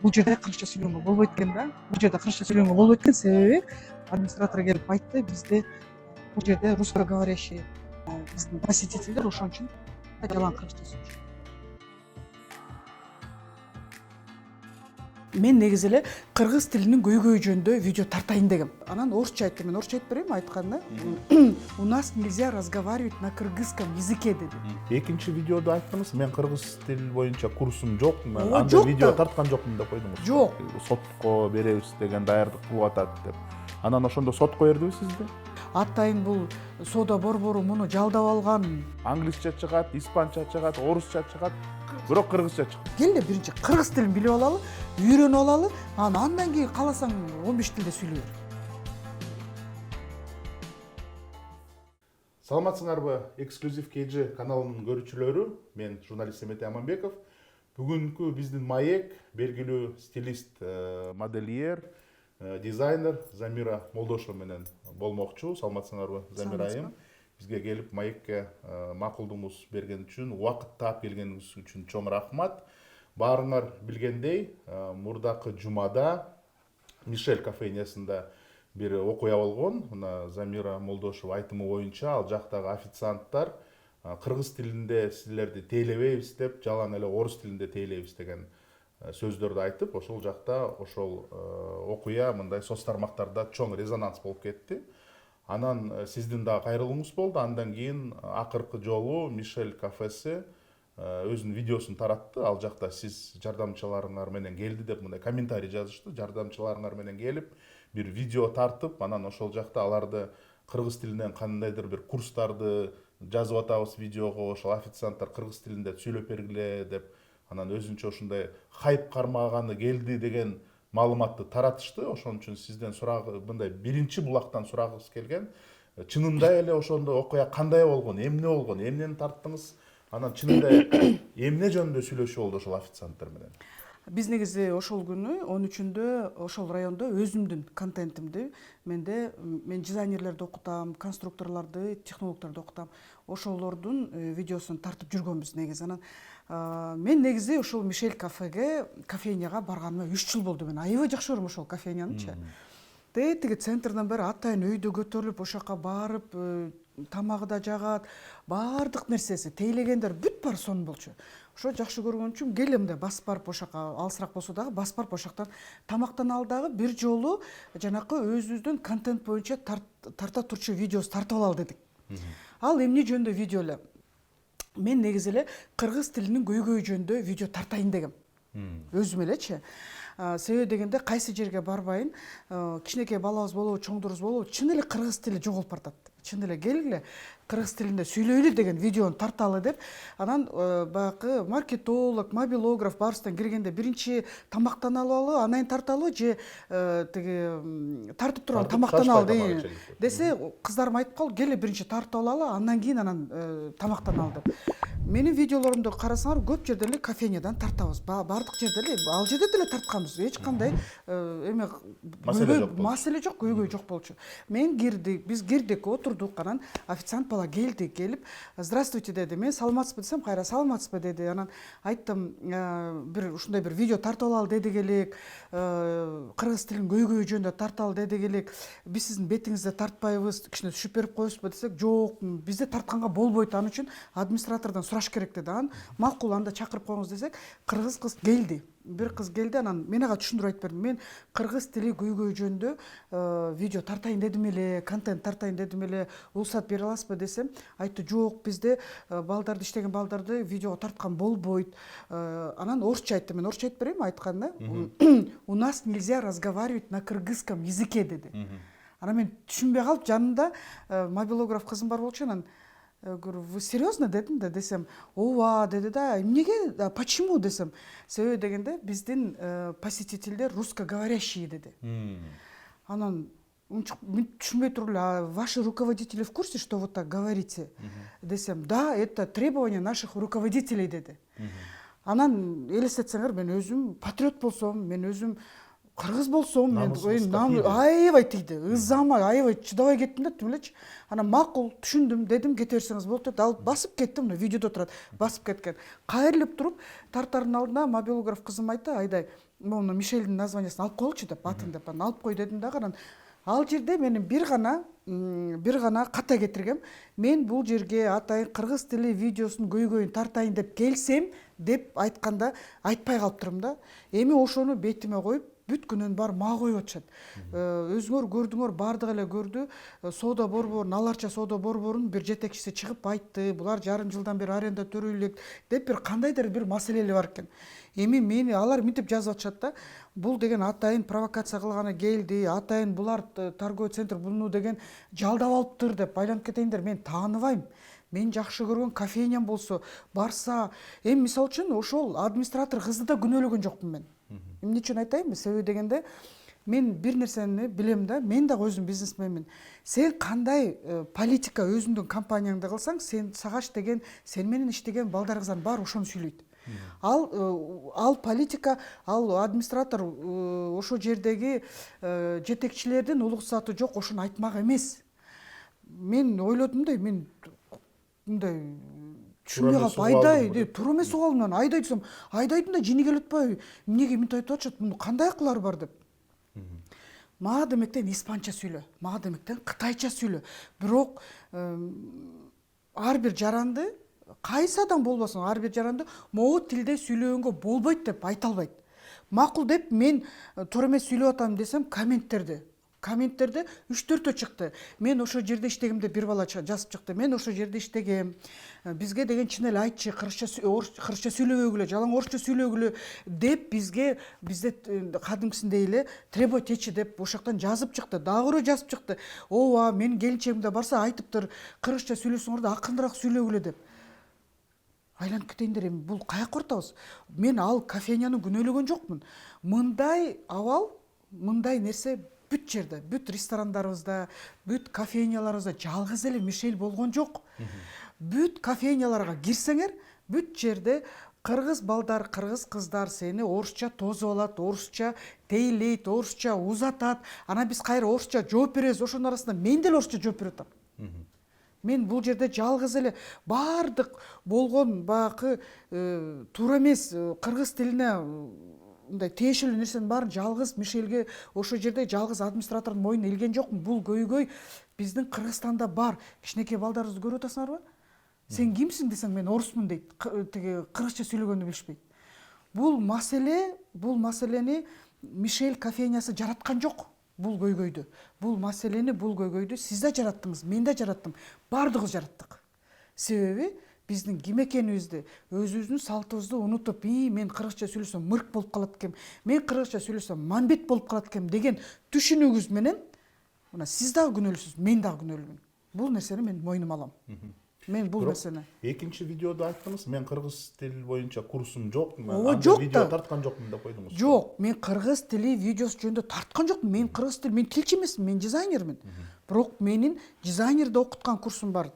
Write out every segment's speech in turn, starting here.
бул жерде кыргызча сүйлөгөнгө болбойт экен да. Бул жерде кыргызча сүйлөгөнгө болбойт экен, себеби администратор келип айтты, бизде бул жерде русскоговорящий биздин посетительдер, ошон үчүн жалаң кыргызча сүйлөшөт. Мен негизи эле кыргыз тилинин көйгөйү жөнүндө видео тартайын дегем. Анан орусча айтты. Мен орусча айтып берейинби айтканда? У нас нельзя разговаривать на кыргызском языке деди. Экинчи видеодо айттыңыз, мен кыргыз тил боюнча курсум жок, мен Ооба, андай жок видео да. тарткан жокмун деп койдуңуз. Жок. Сотко беребиз деген даярдык кылып атат деп. Анан ошондо сотко бердиби сизди? Атайын бул соода борбору муну жалдап алган. Англисче чыгат, испанча чыгат, орусча чыгат, бирок кыргызча чыгат. Келди биринчи кыргыз тилин билип алалы, үйрөнүп алалы, андан кийин кааласаң 15 тилде сүйлөй бер. Саламатсыңарбы, Эксклюзив KG каналынын көрүүчүлөрү, мен журналист Эметей Аманбеков. Бүгүнкү биздин маек белгилүү стилист, модельер, дизайнер Замира Молдошова менен болмокчу. Саламатсыңарбы, Замира айым? Бизге келип маекке макулдугуңуз берген үчүн, убакыт таап келгениңиз үчүн чоң рахмат. Баарыңар билгендей, мурдакы жумада Мишель кафениясында бир окуя болгон. Мына Замира Молдошова айтымы боюнча, ал жактагы официанттар кыргыз тилинде силерди тейлебейбиз деп, жалаң эле орус тилинде тейлейбиз деген сөздөрдү айтып, ошол жакта ошол окуя мындай соц тармактарда чоң резонанс болуп кетти. Анан сиздин да кайрылууңуз болду. Андан кийин акыркы жолу Мишель кафеси өзүнүн видеосун таратты. Ал жакта сиз жардамчыларыңар менен келди деп мындай комментарий жазышты. Жардамчыларыңар менен келип бир видео тартып, анан ошол жакта аларды кыргыз тилинен кандайдыр бир курстарды жазып атабыз видеого, ошол официанттар кыргыз тилинде сүйлөп бергиле деп, анан өзүнчө ушундай хайп кармаганы келди деген маалыматты таратышты. Ошон үчүн сизден мындай биринчи булактан сурагыбыз келген. Чынында эле ошондо окуя кандай болгон, эмнени тарттыңыз? Анан чынында эмне жөнүндө сүйлөшүү болду ошол официанттар менен? Биз негизи ошол күнү 13-үндө ошол райондо өзүмдүн контентимди мен дизайнерлерди окутам, конструкторлорду, технологдорду окутам. Ошолордун видеосун тартып жүргөнбүз негизи. Анан мен негизи ошол Мишель кафенияга барганыма 3 жыл болду. Мен аябай жакшы көрөм ошол кафениянычы. Тиги центрден бери атайын өйдө көтөрүлүп, ошол жака барып, тамагы да жагат, баардык нерсеси, тейлегендер бүт баары сонун болчу. Ошо жакшы көргөн үчүн келем да басып барып ошол жака, алысыраак болсо дагы басып барып ошол жактан тамактан ал дагы бир жолу жанакы өзүбүздүн контент боюнча тарта турчу видеосу тартып алалы дедик. Ал эмне жөнүндө видео эле? Мен негизи эле кыргыз тилинин көйгөйү жөнүндө видео тартайын дегем. Өзүм элечи. Себеби дегенде кайсы жерге барбайын, кичинекей балабыз болобу, чоңдорубуз болобу, чын эле кыргыз тили жоголуп баратат. Чын эле келгиле кыргыз тилинде сүйлөйлү деген видеону тарталы деп, анан баягы маркетолог, мобилограф баарыбыздан киргенде биринчи тамактан алалы, анан кийин тарталы же тиги тартып турган тамактан ал десе, кыздарым айтып калды, келе биринчи тартып алалы, андан кийин тамактан ал деп. Менин видеолорумду карасаңар, көп жерде эле кафениядан тартабыз. Баардык жерде эле, ал жерде деле тартканбыз. Эч кандай эме маселе жок, көйгөй жок болчу. Биз кирдик, отурдук, анан официант бала келди, келип, "Здравствуйте" деди. Мен "Саламатсызбы" десем, "Кайра саламатсызбы" деди. Анан айттым, "Бир ушундай бир видео тартып алалы дедик элек, кыргыз тилинин көйгөйү жөнүндө тарталы дедик элек. Биз сиздин бетиңизди тартпайбыз, кичине түшүп берип коесузбу" десек, "Жок, бизде тартканга болбойт, ал үчүн администратордон сураш керек" деди. Анан макул, анда чакырып коюңуз десек, кыргыз кыз келди. Бир кыз келди, анан мен ага түшүндүрүп айтып бердим. Мен кыргыз тили көйгөйү жөнүндө видео тартайын дедим эле, контент тартайын дедим эле, уруксат бере аласызбы десем, айтты, "Жок, бизде балдарды иштеген балдарды видеого тарткан болбойт". Анан орусча айтты. Мен орусча айтып берейинби айтканда? "У нас нельзя разговаривать на кыргызском языке" деди. Анан мен түшүнбөй калып, жанымда мобилограф кызым бар болчу. Анан говорю, "Вы серьезно?" дедим да, десем, "Ооба" деди да. "Эмнеге? Почему?" десем. Себеби дегенде биздин посетительдер русскоговорящие деди. Анан мен түшүнбөй туруп эле, "Ваши руководители в курсе, что вы так говорите?" десем, "Да, это требование наших руководителей" деди. Анан элестетсеңер, мен өзүм патриот болсом, мен өзүм кыргыз болсом мен Намысыңызга тийди. аябай тийди, ызама аябай чыдабай кеттим да, тим элечи. Анан макул түшүндүм, дедим кете берсеңиз болот деп алып басып кеттим, мына видеодо турат, басып кеткен. Кайрылып туруп тартардын алдына мобилограф кызым айтты, Айдай, мону Мишельдин названиясын алып койгулчу деп, атын деп, анан алып кой дедим дагы. Анан ал жерде менин бир гана ката кетиргем. Мен бул жерге атайын кыргыз тили видеосунун көйгөйүн тартайын деп келсем деп айтканда айтпай калыптырмын да. Эми ошону бетиме коюп бүт күнөн бар мага коюп атышат. Өзүңөр көрдүңөр, бардыгы эле көрдү. Соода борборунун, аларча соода борборунун бир жетекчиси чыгып айтты, булар жарым жылдан бери аренда төлөй элек деп бир кандайдыр бир маселеler бар экен. Эми мени алар мынтип жазып атышат да. Бул деген атайын провокация кылганы келди, атайын булар торговый центр буну деген жалдап алыптыр деп айланып кетейиндер. Мен тааныбайм. Мен жакшы көргөн кофейням болсо барса, эми мисалы үчүн ошол администратор кызды да күнөөлөгөн жокмун мен. Эмне үчүн айтайынбы? Себеби дегенде мен бир нерсени билем да, мен дагы өзүм бизнесменмин. Сен кандай политика өзүңдүн компанияңда кылсаң, сага иштеген, сен менен иштеген балдарыңыздын баары ошону сүйлөйт. Ал политика, ал администратор ошо жердеги жетекчилердин улуксаты жок, ошону айтмак эмес. Мен ойлодум да, мен мындай түшүнбөй калып, Айдай туура эмес угал мен. Айдай десем, Айдайдын да жини келип атпайбы? Эмнеге мынтип айтып атышат? Муну кандай акылары бар деп. Мага демектен испанча сүйлө, мага демектен кытайча сүйлө. Бирок ар бир жаранды, кайсы адам болбосун, ар бир жаранды могу тилде сүйлөгөнгө болбойт деп айта албайт. Макул деп мен туура эмес сүйлөп атам десем, комменттерде 3-4 чыкты. Мен ошо жерде иштегемде бир бала жазып чыкты. Мен ошо жерде иштегем. Бизге деген чын эле айтчы, кыргызча сүйлөбөгүлө, жалаң орусча сүйлөгүлө деп бизде кадимкисиндей эле требовать этчи деп ошол жактан жазып чыкты. Дагы бирөө жазып чыкты. Ооба, менин келинчегим да барса айтыптыр, кыргызча сүйлөсөңөр да акырыныраак сүйлөгүлө деп. Айланып кетейиндер, эми бул каяка баратабыз? Мен ал кофейняны күнөөлөгөн жокмун. Мындай абал, мындай нерсе бүт жерде, бүт ресторандарыбызда, бүт кофейняларыбызда жалгыз эле Мишель болгон жок. Бүт кофейняларга кирсеңер, бүт жерде кыргыз балдар, кыргыз кыздар сени орусча тосуп алат, орусча тейлейт, орусча узатат. Анан биз кайра орусча жооп беребиз. Ошонун арасында мен деле орусча жооп берип атам. Мен бул жерде жалгыз эле бардык болгон багы туура эмес кыргыз тилине мындай тиешелүү нерсенин баарын жалгыз Мишельге ошол жерде жалгыз администратордун мойнуна илген жокмун. Бул көйгөй биздин Кыргызстанда бар. Кичинекей балдарыбызды көрүп атасыңарбы? Сен кимсиң десең, мен орусмун дейт. Тиги кыргызча сүйлөгөндү билишпейт. Бул маселени Мишель кофейнясы жараткан жок. Бул көйгөйдү сиз да жараттыңыз, мен да жараттым. Бардыгыбыз жараттык. Себеби биздин ким экенибизди, өзүбүздүн салтыбызды унутуп, мен кыргызча сүйлөсөм мырк болуп калат экем, мен кыргызча сүйлөсөм мамбет болуп калат экем деген түшүнүгүз менен мына сиз дагы күнөөлүүсүз, мен дагы күнөөлүүмүн. Бул нерсени мен мойнума алам. Мен бул нерсени. Экинчи видеодо айттыңыз, мен кыргыз тил боюнча курсум жок, Жок видео да. тарткан жокмун деп койдуңуз. Жок, мен кыргыз тили видеосу жөнүндө тарткан жокмун. Мен кыргыз тил, мен тилчи эмесмин, мен дизайнермин. Бирок менин дизайнерде окуткан курсум бар,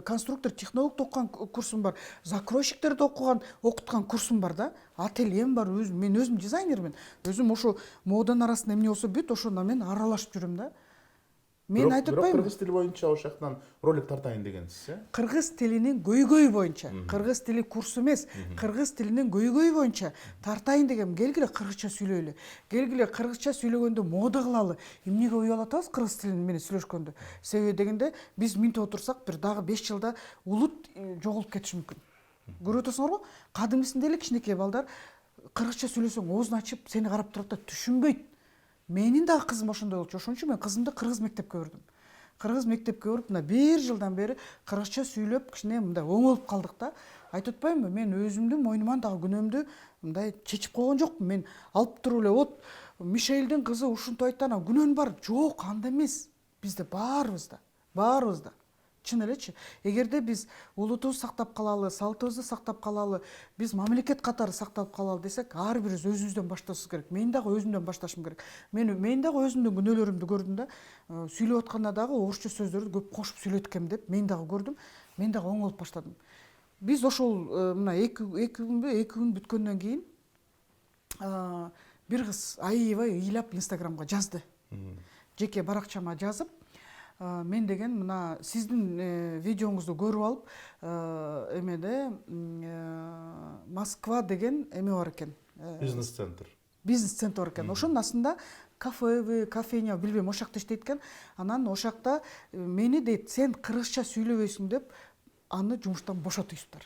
конструктор, технологдо окуган курсум бар, закройщиктерде окуткан курсум бар да. Ательем бар, мен өзүм дизайнермин. Өзүм ошо моданын арасында эмне болсо бүт ошондо мен аралашып жүрөм да. Мен айтып атпаймынбы? Кыргыз тили боюнча ошол жактан ролик тартайын дегенсиз, э? Кыргыз тилинин көйгөйү боюнча, кыргыз тили курсу эмес, кыргыз тилинин көйгөйү боюнча тартайын дегем. Келгиле кыргызча сүйлөйлү. Келгиле кыргызча сүйлөгөндө мода кылалы. Эмнеге уялып атабыз кыргыз тили менен сүйлөшкөндө? Себеби дегенде биз мынтип отурсак, бир дагы 5 жылда улут жоголуп кетиши мүмкүн. Көрүп атасыңарбы? Кадимисинде эле кичинекей балдар кыргызча сүйлөсөң оозун ачып сени карап турат да түшүнбөйт. Менин дагы кызым ошондой болчу. Ошон үчүн мен кызымды кыргыз мектепке бердим. Кыргыз мектепке барып, мына 1 жылдан бери кыргызча сүйлөп, кичине мындай оңолуп калдык да. Айтып атпаймынбы? Мен өзүмдүн мойнуман дагы күнөөмдү мындай чечип койгон жокмун. Мен алып туруп эле, вот Мишельдин кызы ушинтип айтты, анан күнөөн бар. Жок, анда эмес. Бизде баарыбызда. Чын элечи. Эгерде биз улутубузду сактап калалы, салтыбызды сактап калалы, биз мамлекет катары сактап калалы десек, ар бирибиз өзүбүздөн башташыбыз керек. Мен дагы өзүмдөн башташым керек. Мен дагы өзүмдүн күнөөлөрүмдү көрдүм да, сүйлөп атканда дагы орусча сөздөрдү көп кошуп сүйлөйт экем деп мен дагы көрдүм. Мен дагы оңолуп баштадым. Биз ошол мына 2 күн бүткөндөн кийин бир кыз аябай ыйлап инстаграмга жазды. Жеке баракчама жазып, мен деген мына сиздин видеоңузду көрүп алып, эмеде Москва деген эме бар экен. Бизнес-центр. Бизнес-центр бар экен. Ошонун астында кофейня билбейм, ошол жакта иштейт экен. Анан ошол жакта мени дейт, сен кыргызча сүйлөбөйсүң деп, аны жумуштан бошотуйсуптар.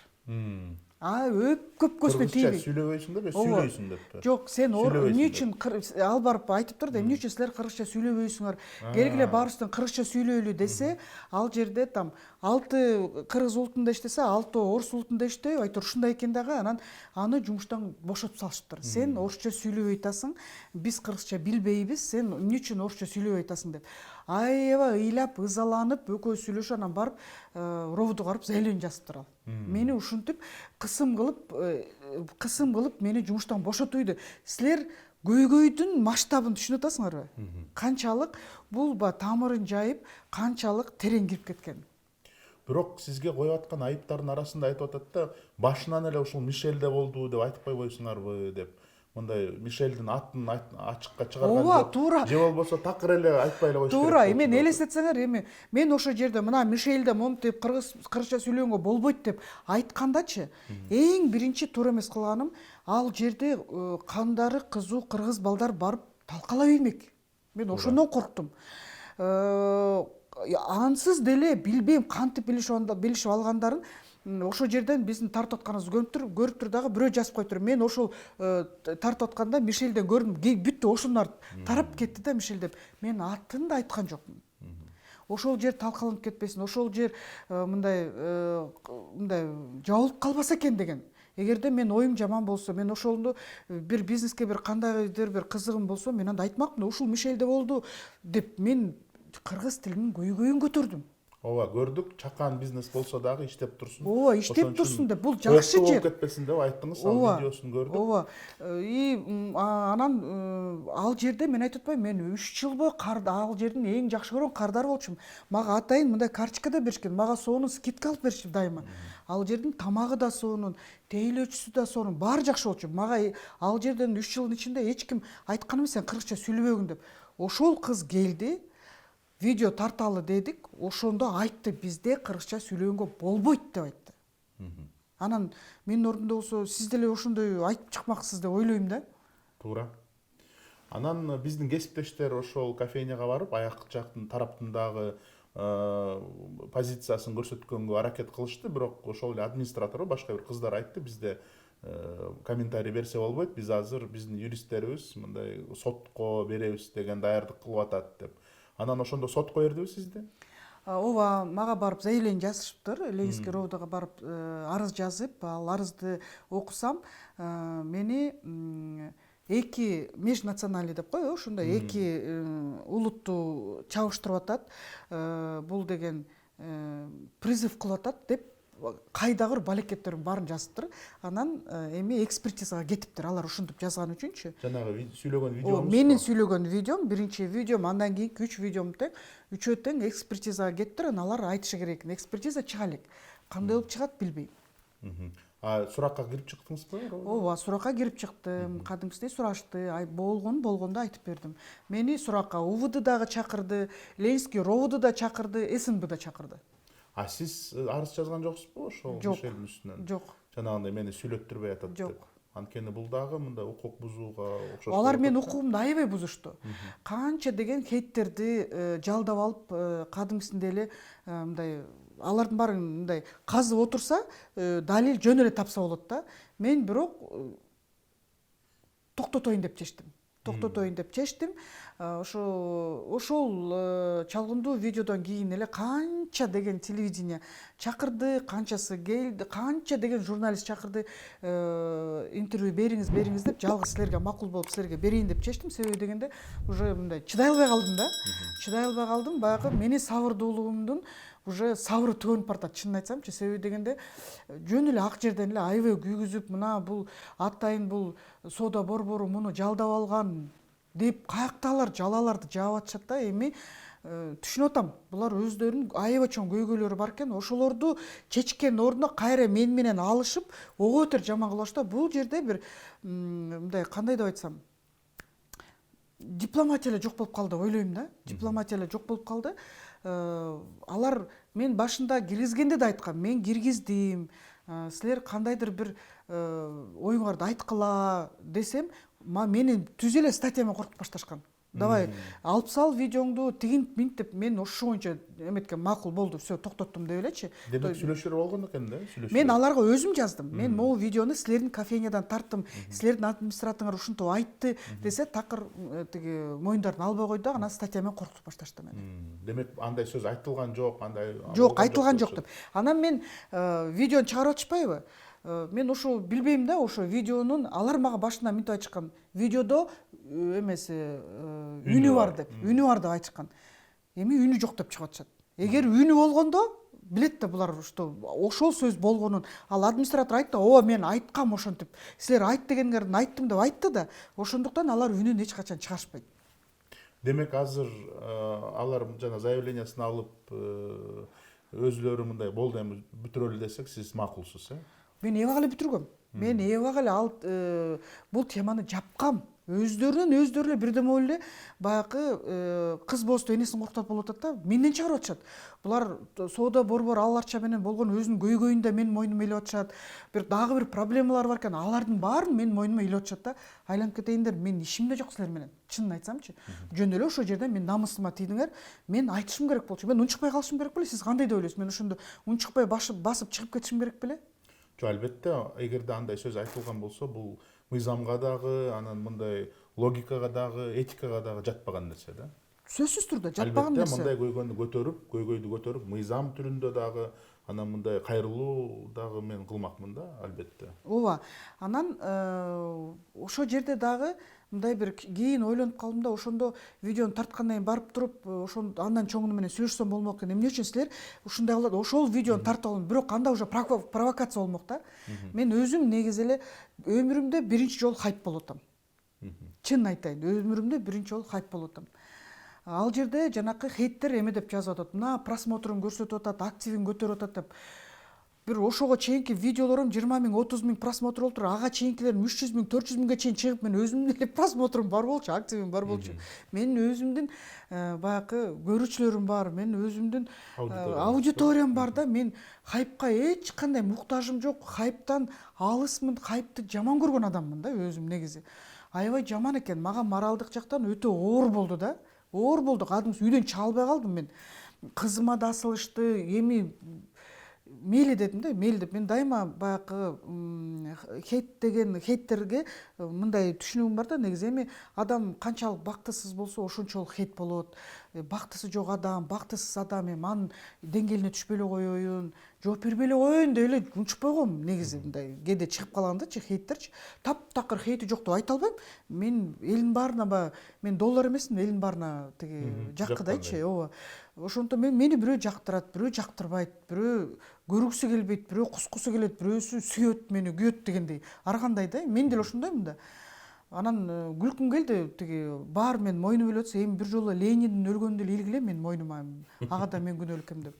Көп көзбө тийбей. Кыргызча сүйлөбөйсүң деп, сүйлөйсүң деп. Жок, сен Сүйлөбөйсүң эмне деп. үчүн ал барып айтыптыр да, эмне үчүн силер кыргызча сүйлөбөйсүңөр? Келгиле баарыбыздан кыргызча сүйлөйлү десе, ал жерде там 6 кыргыз улутунда иштесе, 6 орус улутунда иштейб, айтор ушундай экен дагы, анан аны жумуштан бошотуп салышыптыр. Сен орусча сүйлөбөй атасың, биз кыргызча билбейбиз, сен эмне үчүн орусча сүйлөбөй атасың деп. Аябай ыйлап, ызаланып, экөө сүйлөшүп, анан барып ровдго барып заявление жазыптыр ал. Мени ушинтип кысым кылып мени жумуштан бошотуйду. Силер көйгөйдүн масштабын түшүнүп атасыңарбы? Канчалык бул тамырын жайып, канчалык терең кирип кеткен. Бирок сизге коюп аткан айыптардын арасында айтып атат да, башынан эле ушул Мишелде болду деп айтып койбойсуңарбы деп. Мындай Мишелдин атын ачыкка чыгарган жок. Туура. Же болбосо такыр эле айтпай эле коюш керек. Туура, эми элестетсеңер, эми мен ошол жерде мына Мишелде монтип кыргызча сүйлөгөнгө болбойт деп айткандачы, эң биринчи туура эмес кылганым, ал жерде кандары кызуу кыргыз балдар барып талкалай бермек. Мен ошондон корктум. Ансыз деле билбейм кантип билишип алгандарын ошол жерден биздин тартып атканыбызды көрүптүр дагы бирөө жазып коюптур. Мен ошол тартып атканда Мишелден көрдүм. Бүттү, ошондар тарап кетти да Мишель деп. Мен атын да айткан жокмун. Ошол жер талкаланып кетпесин, ошол жер мындай жабылып калбаса экен деген. Эгерде мен оюм жаман болсо, мен ошолду бир бизнеске бир кандайдыр бир кызыгым болсо, мен анда айтмакмын, ушул Мишелде болду деп мен кыргыз тилинин көйгөйүн көтөрдүм. Ооба, көрдүк, чакан бизнес болсо дагы иштеп турсун. Ооба, иштеп турсун деп, бул жакшы жер. Болуп кетпесин деп айттыңыз, ал видеосун көрдүк. Ооба. Анан ал жерде мен айтып атпайм, мен 3 жыл бою ал жердин эң жакшы көргөн кардары болчумун. Мага атайын мындай карточкада беришкен, мага сонун скидка алып беришти дайыма. Ал жердин тамагы да сонун, тейлөөчүсү да сонун, баары жакшы болчу. Мага ал жерден 3 жылдын ичинде эч ким айткан эмес, сен кыргызча сүйлөбөгүн деп. Ошол кыз келди, видео тарталы дедик, ошондо айтты, бизде кыргызча сүйлөгөнгө болбойт деп айтты. Анан менин ордумда болсо, сиз деле ошондой айтып чыкмаксыз деп ойлойм да. Туура. Анан биздин кесиптештер ошол кофейняга барып, аяк жактын тараптындагы позициясын көрсөткөнгө аракет кылышты, бирок ошол эле администратор, башка бир кыздар айтты, бизде комментарий берсе болбойт, биз азыр биздин юристтерибиз мындай сотко беребиз деген даярдык кылып атат деп. Анан ошондо сотко бердиби сизди? Ооба, мага барып заявление жазышыптыр. Ленинский ровдого барып арыз жазып, ал арызды окусам, мени эки межнациональный деп кой, ошондой эки улутту чабыштырып атат. Бул деген призыв кылып атат деп кайдагы балекеттерин баарын жазыптыр. Анан эми экспертизага кетиптир, алар ушинтип жазган үчүнчү. Жанагы сүйлөгөн видеоңуз? Менин сүйлөгөн видеом, биринчи видеом, андан кийинки 3 видеом тең, үчөө тең экспертизага кеттир, анан алар айтышы керек экен. Экспертиза чыга элек. Кандай болуп чыгат билбейм. Суракка кирип чыктыңызбы? Ооба, суракка кирип чыктым. Кадимкидей сурашты, болгондо айтып бердим. Мени суракка УВД дагы чакырды, Ленинский ровду да чакырды, СНБ да чакырды. А сиз арыз жазган жоксузбу ошол Мишелдин үстүнөн? Жок. Жанагындай мени сүйлөттүрбөй атат деп. Анткени бул дагы мындай укук бузууга окшош. Алар менин укугумду аябай бузушту. Канча деген хейттерди жалдап алып, кадимгисинде эле мындай алардын баарын мындай казып отурса, далил жөн эле тапса болот да. Мен бирок токтотоюн деп чечтим. Ошол чалгындуу видеодон кийин эле канча деген телевидение чакырды, канчасы келди, канча деген журналист чакырды, интервью бериңиз деп, жалгыз силерге макул болуп силерге берейин деп чечтим. Себеби дегенде уже мындай чыдай албай калдым да. Чыдай албай калдым, баягы менин сабырдуулугумдун уже сабыры төгөнүп баратат, чынын айтсамчы. Себеби дегенде жөн эле ак жерден эле аябай күйгүзүп, мына бул атайын бул соода борбору муну жалдап алган деп каякталар жалаларды жаап атышат да. Эми түшүнүп атам, булар өздөрүнүн аябай чоң көйгөйлөрү бар экен. Ошолорду чечкен ордуна кайра мен менен алышып, ого бетер жаман кылышты. Бул жерде бир мындай кандай деп айтсам, дипломатия эле жок болуп калды деп ойлойм да. Дипломатия эле жок болуп калды. Алар мен башында киргизгенде да айткам, мен киргиздим, силер кандайдыр бир оюңарды айткыла десем, мени түз эле статьямен коркутуп башташкан. Давай алып сал видеоңду тигинт минт деп, мен ошо боюнча эметкен, макул болду, все токтоттум деп элечи. Демек сүйлөшүүлөр болгон экен да, Мен аларга өзүм жаздым. Мен могу видеону силердин кофейнядан тарттым, силердин администраторуңар ушинтип айтты десе, такыр тиги моюндарын албай койду, анан статьямен коркутуп башташты мени. Демек андай сөз айтылган жок, андай Жок, айтылган жок деп. Анан мен видеону чыгарып атышпайбы? Мен ошо билбейм да, ошо видеонун алар мага башынан мынтип айтышкан. Видеодо эмеси үнү бар деп, айтышкан. Эми үнү жок деп чыгып атышат. Эгер үнү болгондо билет да булар что ошол сөз болгонун. Ал администратор айтты, "О, мен айткам ошентип. Силер айт дегендерин айттым" деп айтты да. Ошондуктан алар үнүн эч качан чыгарышпайт. Демек азыр алар жана заявлениясын алып өзлөрү мындай болду, эми бүтүрөлү десек, сиз макулсуз, Мен эбак эле бүтүргөм. Мен эбак эле ал бул теманы жапкам. Өздөрүнөн эле бирдеме болуп эле баягы кыз босту энесин коркутат болуп атат да, менден чыгарып атышат. Булар соода борбор аларча менен болгон өзүнүн көйгөйүн да менин мойнума илип атышат. Дагы бир проблемалар бар экен, алардын баарын менин мойнума илип атышат да. Айланып кетейиндер, мен ишим да жок силер менен. Чынын айтсамчы, жөн эле ошол жерде мен намысыма тийдиңер. Мен айтышым керек болчу. Мен унчукпай калышым керек беле? Сиз кандай деп ойлойсуз? Мен ошондо унчукпай басып чыгып кетишим керек беле? Жок, албетте, эгерде андай сөз айтылган болсо, бул мыйзамга дагы, анан мындай логикага дагы, этикага дагы жатпаган нерсе да. Сөзсүз түрдө жатпаган Албетте, нерсе. мындай көйгөйдү көтөрүп, мыйзам түрүндө дагы, анан мындай кайрылуу дагы мен кылмакмын да, албетте. Ооба. Анан ошол жерде дагы мындай бир кийин ойлонуп калдым да, ошондо видеону тарткандан кийин барып туруп, ошондо андан чоңуну менен сүйлөшсөм болмок экен. Эмне үчүн силер ушундай кылат? Ошол видеону тартып алган, бирок анда уже провокация болмок да. Мен өзүм негизи эле өмүрүмдө биринчи жолу хайп болуп атам. Чын айтайын, өмүрүмдө биринчи жолу хайп болуп атам. Ал жерде жанакы хейттер эме деп жазып атат. Мына просмотрун көрсөтүп атат, активин көтөрүп атат деп. Бир ошого чейинки видеолорум 20 000, 30 000 просмотр болуптур. Ага чейинкилерим 300 000, 400 000ге чейин чыгып, мен өзүмдүн эле просмотрум бар болчу, активим бар болчу. Менин өзүмдүн баягы көрүүчүлөрүм бар, менин өзүмдүн аудиториям бар да. Мен хайпка эч кандай муктажым жок. Хайптан алысмын, хайпты жаман көргөн адаммын да өзүм негизи. Аябай жаман экен. Мага моралдык жактан өтө оор болду да. Оор болду. Кадимки үйдөн чыга албай калдым мен. Кызыма да асылышты. Эми мейли дедим да, мейли деп. Мен дайыма баягы хейттерге мындай түшүнүгүм бар да, негизи эми адам канчалык бактысыз болсо ошончолук хейт болот. Бактысы жок адам, бактысыз адам, эми анын деңгээлине түшпөй эле коеюн, жооп бербей эле коеюн деп эле унчукпай коем негизи. Мындай кээде чыгып калгандачы хейттерчи. Таптакыр хейти жок деп айта албайм. Мен элдин баарына мен доллар эмесмин, элдин баарына тиги жаккыдайчы. Ооба. Ошондо мени бирөө жактырат, бирөө жактырбайт, бирөө көргүсү келбейт, бирөө кускусу келет, бирөөсү сүйөт мени, күйөт дегендей. Ар кандай да, мен деле ошондоймун да. Анан күлкүм келди, тиги баары мен мойнума илип атса, эми бир жолу Лениндин өлгөнүн деле илгиле мен мойнума. Ага да мен күнөөлүү экем деп.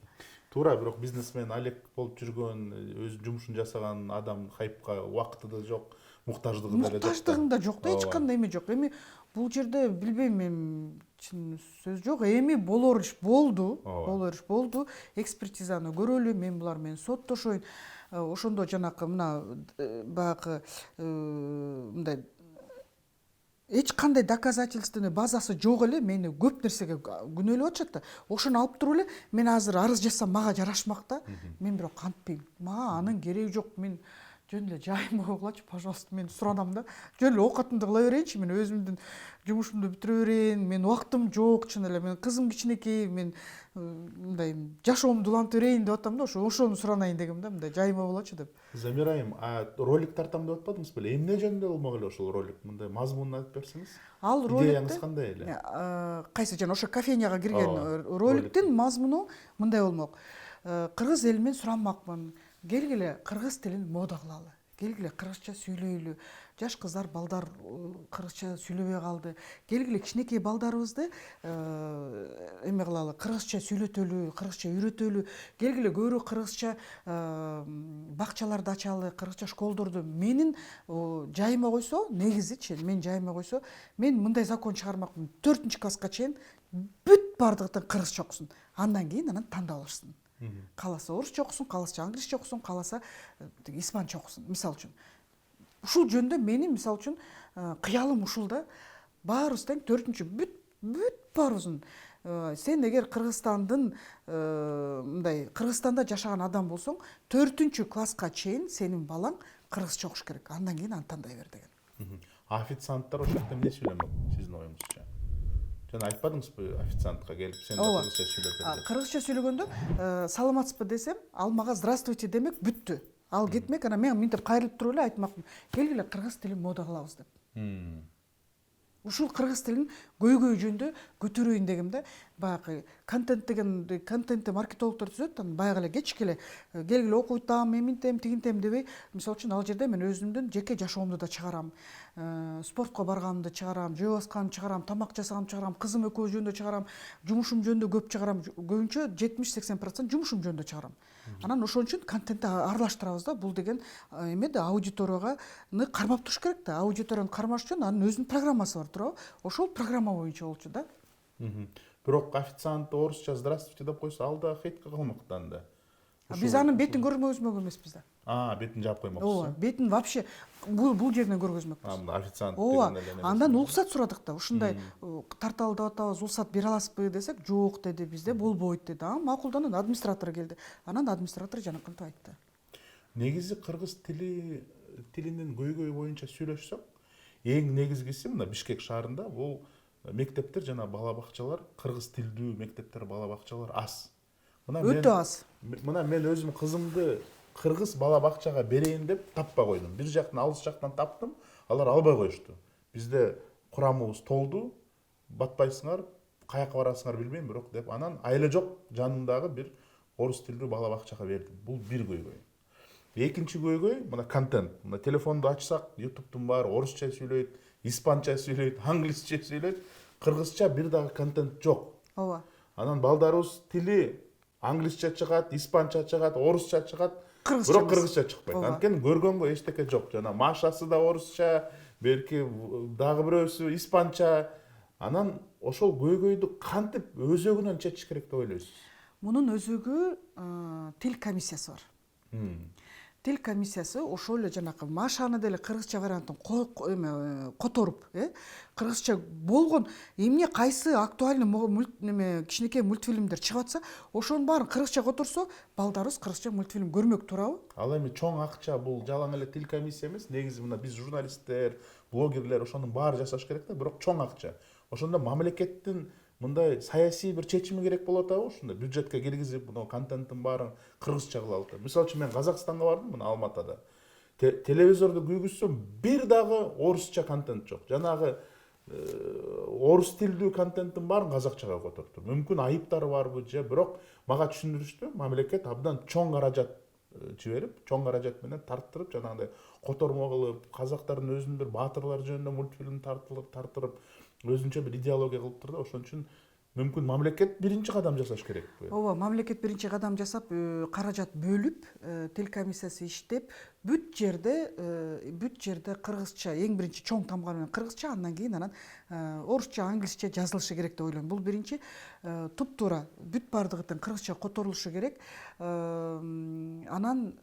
Туура, бирок бизнесмен Олег болуп жүргөн, өз жумушун жасаган адам хайпка убакыты да жок, муктаждыгы да жок. Муктаждыгым да жок да, эч кандай эме жок. Эми бул жерде билбейм, эми чын сөз жок. Эми болор иш болду, экспертизаны көрөлү, мен булар менен соттошоюн. Ошондо жанакы мына баягы мындай эч кандай доказательственный базасы жок эле мени көп нерсеге күнөөлөп атышат да. Ошону алып туруп эле мен азыр арыз жазсам мага жарашмак да. Мен бирок кантпейм. Мага анын кереги жок. Мен жөн эле жайыма койгулачы, пожалуйста, мен суранам да. Жөн эле оокатымды кыла берейинчи, мен өзүмдүн жумушумду бүтүрө берейин. Мен убактым жок, чын эле. Мен кызым кичинекей, мен мындай жашоомду улантып берейин деп атам да. Ошону суранайын дегем да, мындай жайыма болочу деп. Замира айым, ролик тартам деп атпадыңыз беле? Эмне жөнүндө болмок эле ошол ролик? Мындай мазмунун айтып берсеңиз. Ал роликти идеяңыз кандай эле? Кайсы жана ошо кофейняга кирген роликтин мазмуну мындай болмок. Кыргыз эли менен суранмакмын. Келгиле кыргыз тилин мода кылалы. келгиле кыргызча сүйлөйлү. Жаш кыздар, балдар кыргызча сүйлөбөй калды. Келгиле кичинекей балдарыбызды эме кылалы, кыргызча сүйлөтөлү, кыргызча үйрөтөлү. Келгиле көбүрөөк кыргызча бакчаларды ачалы, кыргызча школдорду. Менин жайыма койсо, негизичи мен жайыма койсо, мен мындай закон чыгармакмын. 4-класска чейин бүт бардыгын кыргызча окусун. Андан кийин анан тандап алышсын. Кааласа орусча окусун, кааласа англисче окусун, кааласа испанча окусун. Мисалы үчүн. Ушул жөндө менин мисалы үчүн кыялым ушул да. Баарыбыз тең 4-чү бүт баарыбыздын. Сен эгер Кыргызстандын мындай Кыргызстанда жашаган адам болсоң, 4-класска чейин сенин балаң кыргызча окуш керек. Андан кийин аны тандай бер деген. Официанттар ошол жакта эмне сүйлөмөк сиздин оюңузча? Жана айтпадыңызбы официантка келип сен кыргызча сүйлөп бер деп? Кыргызча сүйлөгөндө саламатсызбы десем, ал мага здравствуйте демек бүттү. Ал кетмек, анан мен мынтип кайрылып туруп эле айтмакмын. Келгиле кыргыз тилин мода кылабыз деп. Ушул кыргыз тилин көйгөй жөндө көтөрөйүн дегем да. Баягы контент деген контентти маркетологдор түзөт, анан баягы эле кечке эле келгиле окуйтам, эминтем, тигинтем дебей, мисалы үчүн ал жерде мен өзүмдүн жеке жашоомду да чыгарам. Спортко барганымды чыгарам, жөө басканымды чыгарам, тамак жасаганымды чыгарам, кызым экөөбүз жөнүндө чыгарам, жумушум жөнүндө көп чыгарам. Көбүнчө 70-80% жумушум жөнүндө чыгарам. Анан ошон үчүн контентти аралаштырабыз да. Бул деген эме да аудиторияга кармап туруш керек да. Аудиторияны кармаш үчүн анын өзүнүн программасы бар, туурабы? Ошол программа боюнча болчу да. Бирок официант орусча здравствуйте деп койсо, ал да хейтке калмактан да. Биз анын бетин көргөзмөк эмеспиз да. Бетин жаап коймокчусуз. Ооба, бетин вообще бул жерден көргөзмөкпүз. Официант Ооба, деген эле. андан уруксат сурадык да. Ушундай тарталы деп атабыз, уруксат бере аласызбы десек, жок деди, бизде болбойт деди. Макулданып администратор келди. Анан администратор жанакынтип айтты. Негизи кыргыз тилинин көйгөйү боюнча сүйлөшсөк, эң негизгиси мына Бишкек шаарында бул мектептер жана бала бакчалар, кыргыз тилдүү мектептер, бала бакчалар аз. Өтө аз. Мына мен өзүм кызымды кыргыз бала бакчага берейин деп таппай койдум. Бир жактан алыс жактан таптым, алар албай коюшту. Бизде курамыбыз толду, батпайсыңар, каяка барасыңар билбейм, бирок деп анан айла жок жанымдагы бир орус тилдүү бала бакчага бердим. Бул бир көйгөй. Экинчи көйгөй мына контент. Мына телефонду ачсак, YouTube'дун баары орусча сүйлөйт, испанча сүйлөйт, англисче сүйлөйт, кыргызча бир дагы контент жок. Ооба. Анан балдарыбыз тили англисче чыгат, испанча чыгат, орусча чыгат, бирок кыргызча чыкпайт. Анткени көргөнгө эчтеке жок. Жана Машасы да орусча, белки дагы бирөөсү испанча. Анан ошол көйгөйдү кантип өзөгүнөн чечиш керек деп ойлойсуз? Мунун өзөгү тил комиссиясы бар. Тил комиссиясы ошол эле жанакы Машаны деле кыргызча вариантын которуп, кыргызча болгон эмне кайсы актуальный кичинекей мультфильмдер чыгып атса, ошонун баарын кыргызча которсо, балдарыбыз кыргызча мультфильм көрмөк, туурабы? Ал эми чоң акча бул жалаң эле тил комиссия эмес. Негизи мына биз журналисттер, блогерлер ошонун баары жасаш керек да, бирок чоң акча. Ошондо мамлекеттин мындай саясий бир чечими керек болот атабы, ушундай бюджетке киргизип, мына контенттин баарын кыргызча кылалы деп. Мисалы үчүн мен Казакстанга бардым, мына Алматада. Телевизорду күйгүзсөм, бир дагы орусча контент жок. Жанагы орус тилдүү контенттин баарын казакчага которуптур. Мүмкүн айыптары барбы же, бирок мага түшүндүрүштү, мамлекет абдан чоң каражат жиберип, чоң каражат менен тарттырып, жанагындай котормо кылып, казактардын өзүнүн бир баатырлар жөнүндө мультфильм тартырып, өзүнчө бир идеология кылыптыр да. Ошон үчүн мүмкүн мамлекет биринчи кадам жасаш керекпи? Ооба, мамлекет биринчи кадам жасап, каражат бөлүп, тил комиссиясы иштеп, бүт жерде кыргызча, эң биринчи чоң тамга менен кыргызча, андан кийин анан орусча, англисче жазылышы керек деп ойлойм. Бул биринчи туп-туура бүт бардыгы тең кыргызча которулушу керек. Анан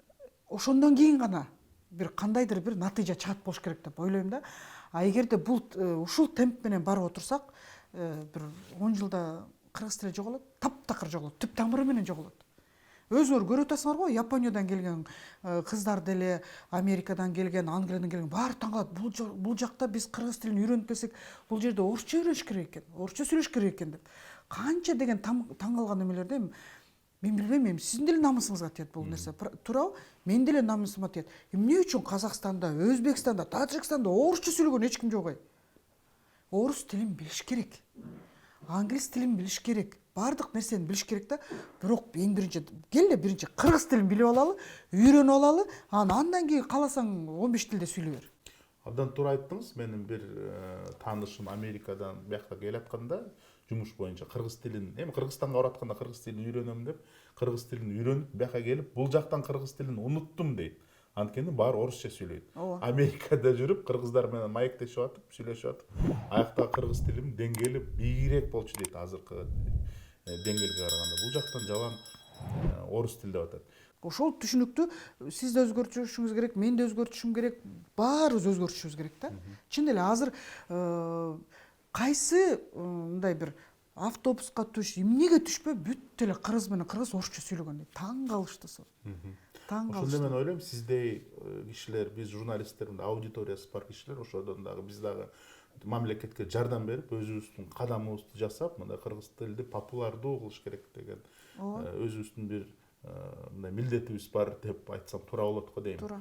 ошондон кийин гана бир кандайдыр бир натыйжа чыгат болуш керек деп ойлойм да. А эгерде бул ушул темп менен барып отурсак, бир 10 жылда кыргыз тили жоголот, таптакыр жоголот, түп тамыры менен жоголот. Өзүңөр көрүп атасыңар го, Япониядан келген кыздар деле, Америкадан келген, Англиядан келген баары таң калат. Бул жакта биз кыргыз тилин үйрөнүп келсек, бул жерде орусча үйрөнүш керек экен, орусча сүйлөш керек экен деп. Канча деген таң калган эмелерде мен билбейм, эми сиздин деле намысыңызга тиет бул нерсе. Туурабы? Мен деле намысыма тиет. Эмне үчүн Казакстанда, Өзбекстанда, Тажикстанда орусча сүйлөгөн эч ким жок? Орус тилин билиш керек. англис тилин билиш керек, баардык нерсени билиш керек да. Бирок эң биринчи келе биринчи кыргыз тилин билип алалы, үйрөнүп алалы, андан кийин кааласаң 15 тилде сүйлөй бер. Абдан туура айттыңыз. Менин бир таанышым Америкадан биякка келатканда жумуш боюнча кыргыз тилин, эми Кыргызстанга баратканда кыргыз тилин үйрөнөм деп, кыргыз тилин үйрөнүп биякка келип, бул жактан кыргыз тилин унуттум дейт. Анткени баары орусча сүйлөйт. Ооба. Америкада жүрүп кыргыздар менен маектешип атып, сүйлөшүп атып, аяктагы кыргыз тилим деңгээли бийигирээк болчу дейт азыркы деңгээлге караганда. Бул жактан жалаң орус тил деп атат. Ошол түшүнүктү сиз да өзгөртүшүңүз керек, мен да өзгөртүшүм керек, баарыбыз өзгөртүшүбүз керек да. Чын эле азыр кайсы мындай бир автобуска түш, эмнеге түшпө бүт эле кыргыз менен кыргыз орусча сүйлөгөн дейт. Таң калышты сол. Таң Ошондо калышты. мен ойлойм, сиздей кишилер, биз журналисттер, аудиториясы бар кишилер ошодон дагы биз дагы мамлекетке жардам берип, өзүбүздүн кадамыбызды жасап, мындай кыргыз тилди популярдуу кылыш керек деген өзүбүздүн бир мындай милдетибиз бар деп айтсам туура болот го дейм. Туура.